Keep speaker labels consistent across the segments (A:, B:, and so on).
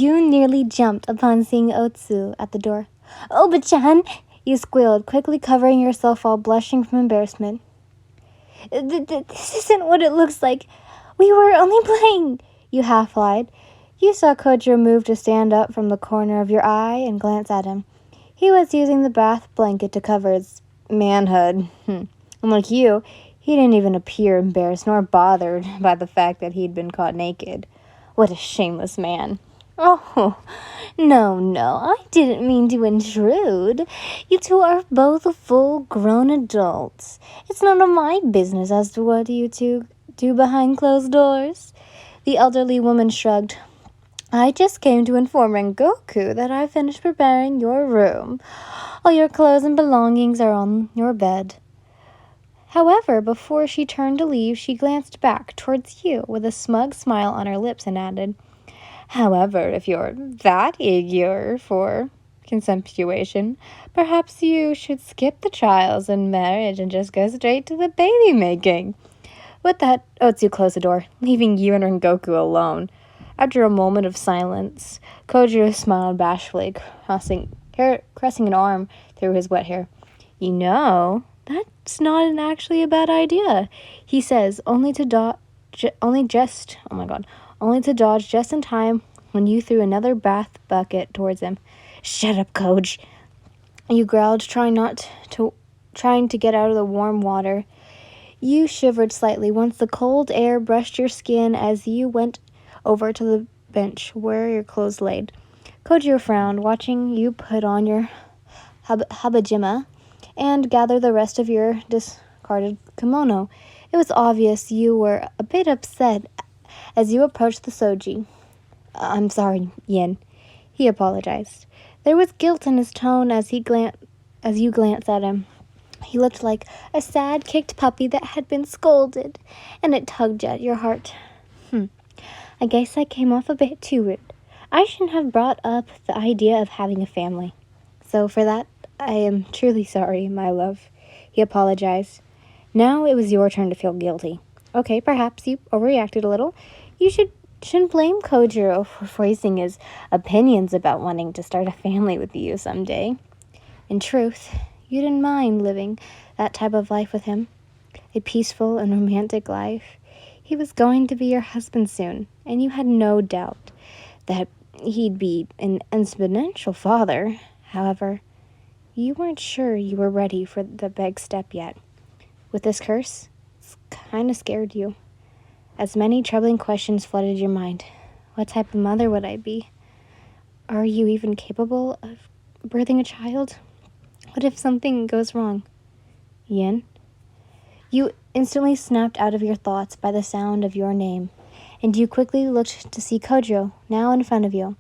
A: You nearly jumped upon seeing Otsu at the door. "Oba-chan!" you squealed, quickly covering yourself while blushing from embarrassment. This isn't what it looks like. We were only playing," you half lied. You saw Kojiro move to stand up from the corner of your eye and glance at him. He was using the bath blanket to cover his manhood. Unlike you, he didn't even appear embarrassed nor bothered by the fact that he'd been caught naked. What a shameless man. "Oh, no, I didn't mean to intrude. You two are both full-grown adults. It's none of my business as to what you two do behind closed doors." The elderly woman shrugged. "I just came to inform Rengoku that I finished preparing your room. All your clothes and belongings are on your bed." However, before she turned to leave, she glanced back towards you with a smug smile on her lips and added, "However, if you're that eager for consumption, perhaps you should skip the trials and marriage and just go straight to the baby making." With that, Otsu closed the door, leaving you and Rengoku alone. After a moment of silence, Kojiro smiled bashfully, caressing an arm through his wet hair. "You know, that's not actually a bad idea," he says, only to dodge just in time when you threw another bath bucket towards him. "Shut up, Koj," you growled, trying to get out of the warm water. You shivered slightly once the cold air brushed your skin as you went over to the bench where your clothes laid. Kojiro frowned, watching you put on your habajima and gather the rest of your discarded kimono. It was obvious you were a bit upset as you approached the soji. "I'm sorry, Yin," he apologized. There was guilt in his tone as you glanced at him. He looked like a sad, kicked puppy that had been scolded, and it tugged at your heart. I guess I came off a bit too rude. I shouldn't have brought up the idea of having a family. So for that, I am truly sorry, my love," he apologized. Now it was your turn to feel guilty. Okay, perhaps you overreacted a little. You shouldn't blame Kojiro for voicing his opinions about wanting to start a family with you someday. In truth, you didn't mind living that type of life with him. A peaceful and romantic life. He was going to be your husband soon, and you had no doubt that he'd be an exponential father. However, you weren't sure you were ready for the big step yet. With this curse, it's kind of scared you. As many troubling questions flooded your mind. What type of mother would I be? Are you even capable of birthing a child? What if something goes wrong? Yin? You instantly snapped out of your thoughts by the sound of your name, and you quickly looked to see Kojiro, now in front of you.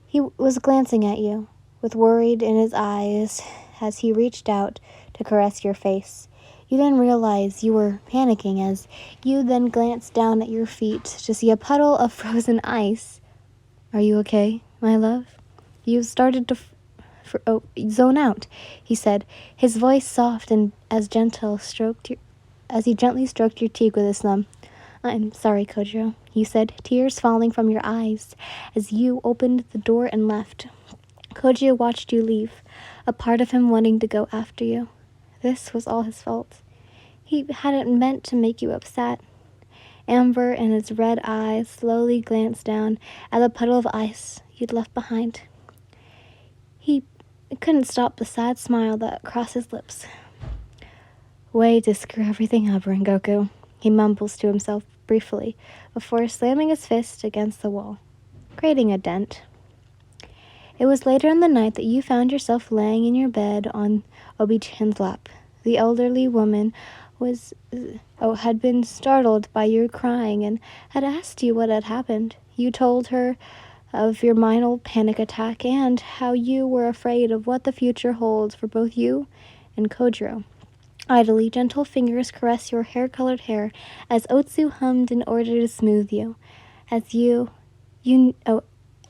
A: He was glancing at you, with worried in his eyes as he reached out to caress your face. You then realized you were panicking as you then glanced down at your feet to see a puddle of frozen ice. "Are you okay, my love?" You started to zone out, he said, his voice soft and as he gently stroked your cheek with his thumb. "I'm sorry, Kojiro," you said, tears falling from your eyes as you opened the door and left. Kojiro watched you leave, a part of him wanting to go after you. This was all his fault. He hadn't meant to make you upset. Amber in his red eyes slowly glanced down at the puddle of ice you'd left behind. He couldn't stop the sad smile that crossed his lips. "Way to screw everything up, Rengoku," he mumbles to himself briefly before slamming his fist against the wall, creating a dent. It was later in the night that you found yourself laying in your bed on Obi-chan's lap. The elderly woman had been startled by your crying and had asked you what had happened. You told her of your minor panic attack and how you were afraid of what the future holds for both you and Kojiro. Idly, gentle fingers caressed your hair-colored hair as Otsu hummed in order to smooth you.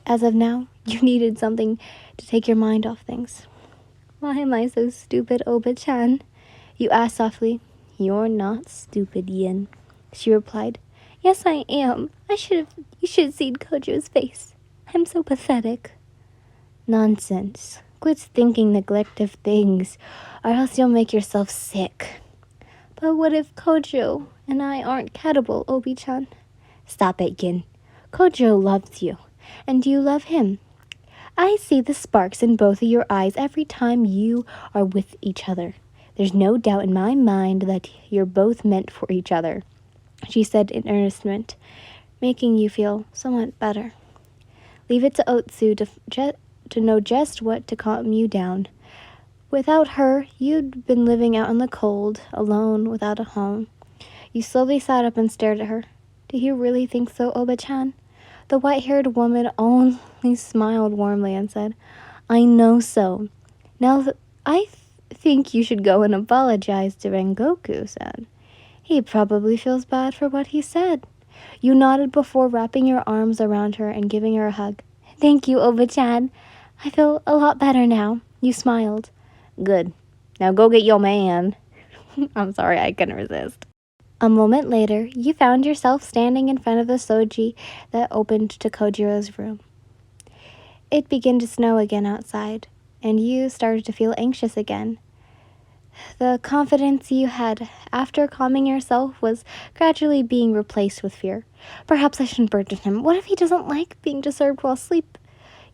A: As of now, you needed something to take your mind off things. "Why am I so stupid, Oba-chan?" you asked softly. "You're not stupid, Yin," she replied. "Yes, I am. You should have seen Kojiro's face. I'm so pathetic. Nonsense. Quit thinking neglective things, or else you'll make yourself sick. But what if Kojo and I aren't compatible, Obi-chan? Stop it, Gin. Kojo loves you, and you love him. I see the sparks in both of your eyes every time you are with each other. There's no doubt in my mind that you're both meant for each other, she said in earnestment, making you feel somewhat better. Leave it to Otsu to know just what to calm you down. Without her, you'd been living out in the cold, alone, without a home. You slowly sat up and stared at her. Do you really think so, Oba-chan? The white-haired woman only smiled warmly and said, I know so. Now, I think you should go and apologize to Rengoku-san. He probably feels bad for what he said. You nodded before wrapping your arms around her and giving her a hug. Thank you, Oba-chan. I feel a lot better now. You smiled. Good. Now go get your man. I'm sorry, I couldn't resist. A moment later, you found yourself standing in front of the soji that opened to Kojiro's room. It began to snow again outside, and you started to feel anxious again. The confidence you had after calming yourself was gradually being replaced with fear. Perhaps I shouldn't burden him. What if he doesn't like being disturbed while asleep?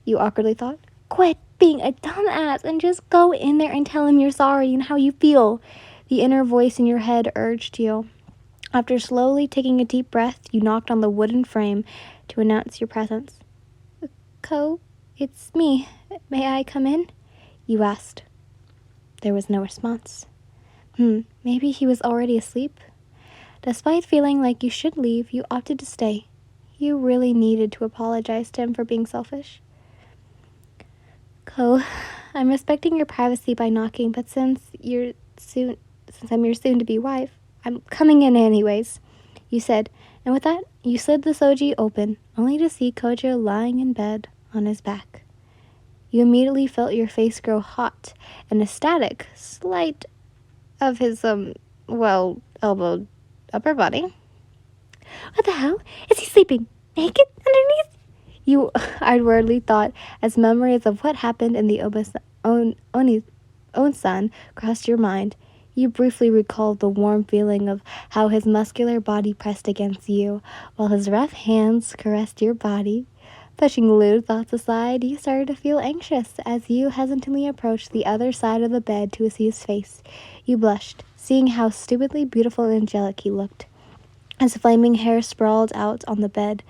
A: You awkwardly thought. Quit being a dumbass and just go in there and tell him you're sorry and how you feel. The inner voice in your head urged you. After slowly taking a deep breath, you knocked on the wooden frame to announce your presence. Ko, it's me. May I come in? You asked. There was no response. Maybe he was already asleep? Despite feeling like you should leave, you opted to stay. You really needed to apologize to him for being selfish. Ko, I'm respecting your privacy by knocking, but since I'm your soon-to-be wife, I'm coming in anyways, you said, and with that, you slid the soji open, only to see Kojo lying in bed on his back. You immediately felt your face grow hot and a static, slight of his, elbowed upper body. What the hell? Is he sleeping naked underneath? You outwardly thought as memories of what happened in the Onsan crossed your mind. You briefly recalled the warm feeling of how his muscular body pressed against you, while his rough hands caressed your body. Pushing lewd thoughts aside, you started to feel anxious as you hesitantly approached the other side of the bed to see his face. You blushed, seeing how stupidly beautiful and angelic he looked. His flaming hair sprawled out on the bed,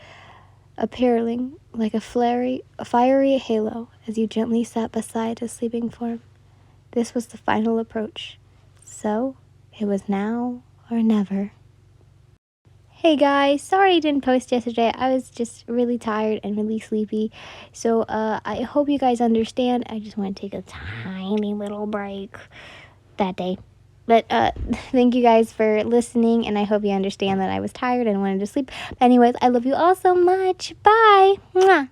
A: appearing like a fiery halo as you gently sat beside his sleeping form. This was the final approach. So, it was now or never. Hey guys, sorry I didn't post yesterday. I was just really tired and really sleepy. So, I hope you guys understand. I just want to take a tiny little break that day. But, thank you guys for listening, and I hope you understand that I was tired and wanted to sleep. Anyways, I love you all so much. Bye! Mwah!